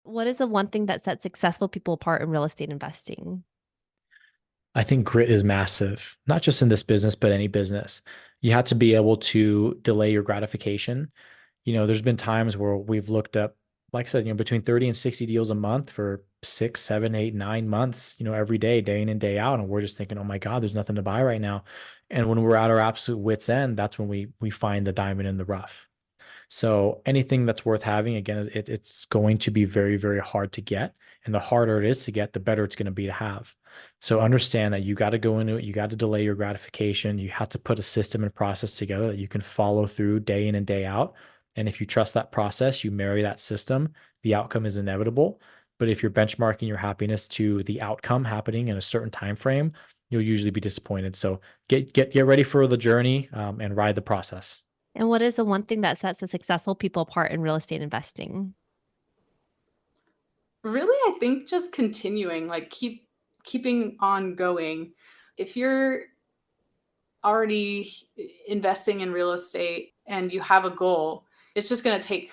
What is the one thing that sets successful people apart in real estate investing? I think grit is massive, not just in this business, but any business. You have to be able to delay your gratification. There's been times where we've looked up, like I said, between 30 and 60 deals a month for 6, 7, 8, 9 months, every day, day in and day out. And we're just thinking, oh my God, there's nothing to buy right now. And when we're at our absolute wits' end, that's when we find the diamond in the rough. So anything that's worth having, again, it's going to be very, very hard to get. And the harder it is to get, the better it's going to be to have. So understand that you got to go into it. You got to delay your gratification. You have to put a system and process together that you can follow through day in and day out. And if you trust that process, you marry that system, the outcome is inevitable. But if you're benchmarking your happiness to the outcome happening in a certain time frame, you'll usually be disappointed. So get ready for the journey, and ride the process. And what is the one thing that sets the successful people apart in real estate investing? Really, I think just continuing, like keeping on going. If you're already investing in real estate and you have a goal, it's just going to take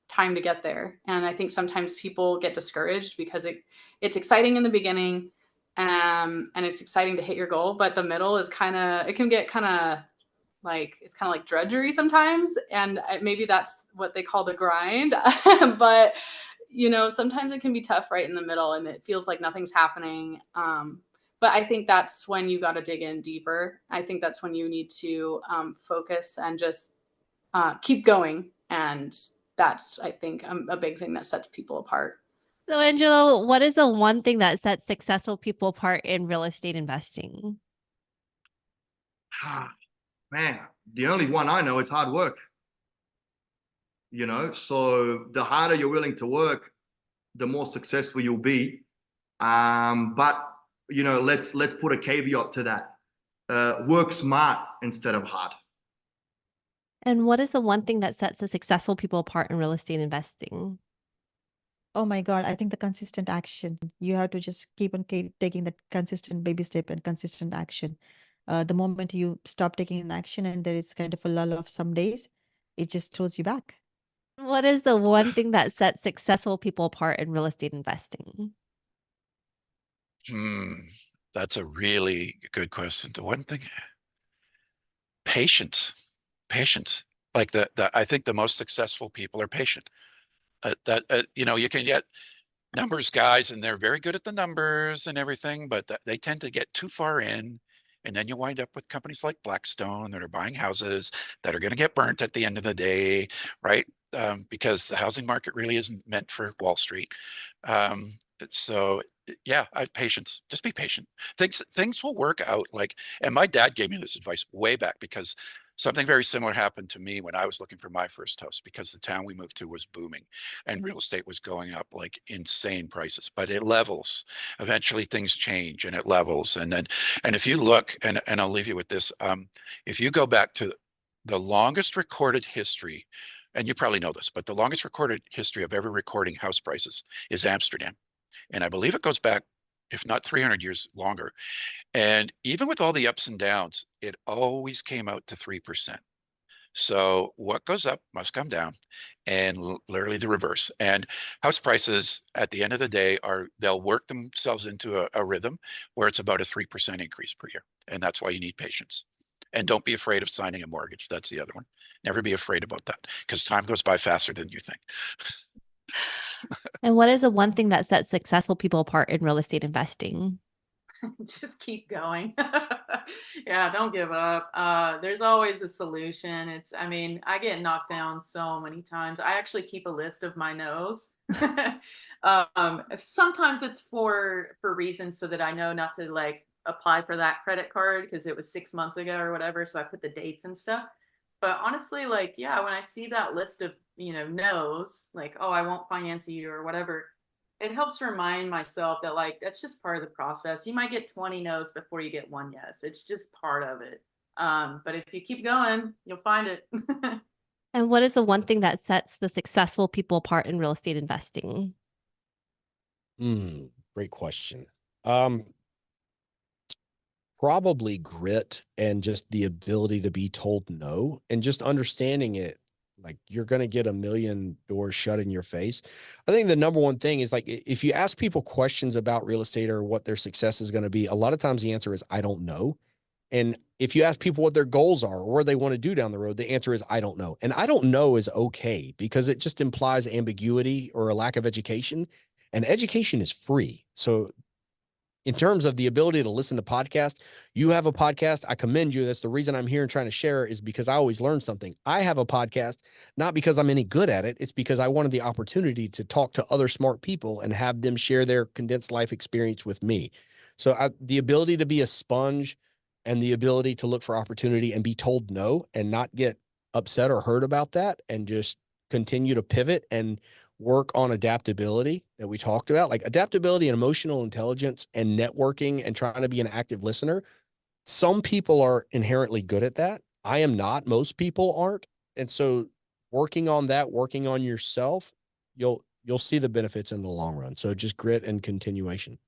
time to get there. And I think sometimes people get discouraged because it's exciting in the beginning, and it's exciting to hit your goal, but the middle is it can get kind of like, it's kind of like drudgery sometimes, and maybe that's what they call the grind. But sometimes it can be tough right in the middle and it feels like nothing's happening. But I think that's when you got to dig in deeper. I think that's when you need to focus and just keep going. And that's, I think, a big thing that sets people apart. So, Angelo, what is the one thing that sets successful people apart in real estate investing? Ah, man, the only one I know is hard work. So the harder you're willing to work, the more successful you'll be. But let's put a caveat to that. Work smart instead of hard. And what is the one thing that sets the successful people apart in real estate investing? Oh my God, I think the consistent action. You have to just keep on taking that consistent baby step and consistent action. The moment you stop taking an action and there is kind of a lull of some days, it just throws you back. What is the one thing that sets successful people apart in real estate investing? Hmm, that's a really good question. The one thing, patience, patience. Like I think the most successful people are patient. You can get numbers guys, and they're very good at the numbers and everything, but they tend to get too far in, and then you wind up with companies like Blackstone that are buying houses that are going to get burnt at the end of the day, right? Because the housing market really isn't meant for Wall Street. So yeah, I have patience. Just be patient. Things will work out. And my dad gave me this advice way back because something very similar happened to me when I was looking for my first house, because the town we moved to was booming and real estate was going up like insane prices, but it levels. Eventually things change and it levels. And if you look, and I'll leave you with this, if you go back to the longest recorded history, and you probably know this, but the longest recorded history of ever recording house prices is Amsterdam. And I believe it goes back, if not 300 years longer. And even with all the ups and downs, it always came out to 3%. So what goes up must come down, and literally the reverse. And house prices at the end of the day they'll work themselves into a rhythm where it's about a 3% increase per year. And that's why you need patience. And don't be afraid of signing a mortgage. That's the other one. Never be afraid about that, because time goes by faster than you think. And what is the one thing that sets successful people apart in real estate investing? Just keep going. Yeah, don't give up. There's always a solution. I mean, I get knocked down so many times. I actually keep a list of my no's. Sometimes it's for reasons so that I know not to like apply for that credit card because it was 6 months ago or whatever. So I put the dates and stuff. But honestly, like, yeah, when I see that list of, no's, like, oh, I won't finance you or whatever, it helps remind myself that like that's just part of the process. You might get 20 no's before you get one yes. It's just part of it. But if you keep going, you'll find it. And what is the one thing that sets the successful people apart in real estate investing? Great question. Probably grit and just the ability to be told no and just understanding it. Like you're going to get a million doors shut in your face. I think the number one thing is like, if you ask people questions about real estate or what their success is going to be, a lot of times the answer is, I don't know. And if you ask people what their goals are or what they want to do down the road, the answer is, I don't know. And I don't know is okay, because it just implies ambiguity or a lack of education, and education is free. So in terms of the ability to listen to podcasts, you have a podcast. I commend you. That's the reason I'm here and trying to share, is because I always learn something. I have a podcast, not because I'm any good at it. It's because I wanted the opportunity to talk to other smart people and have them share their condensed life experience with me. So the ability to be a sponge and the ability to look for opportunity and be told no and not get upset or hurt about that, and just continue to pivot and work on adaptability that we talked about, like adaptability and emotional intelligence and networking and trying to be an active listener. Some people are inherently good at that. I am not. Most people aren't. And so working on that, working on yourself, you'll see the benefits in the long run. So just grit and continuation.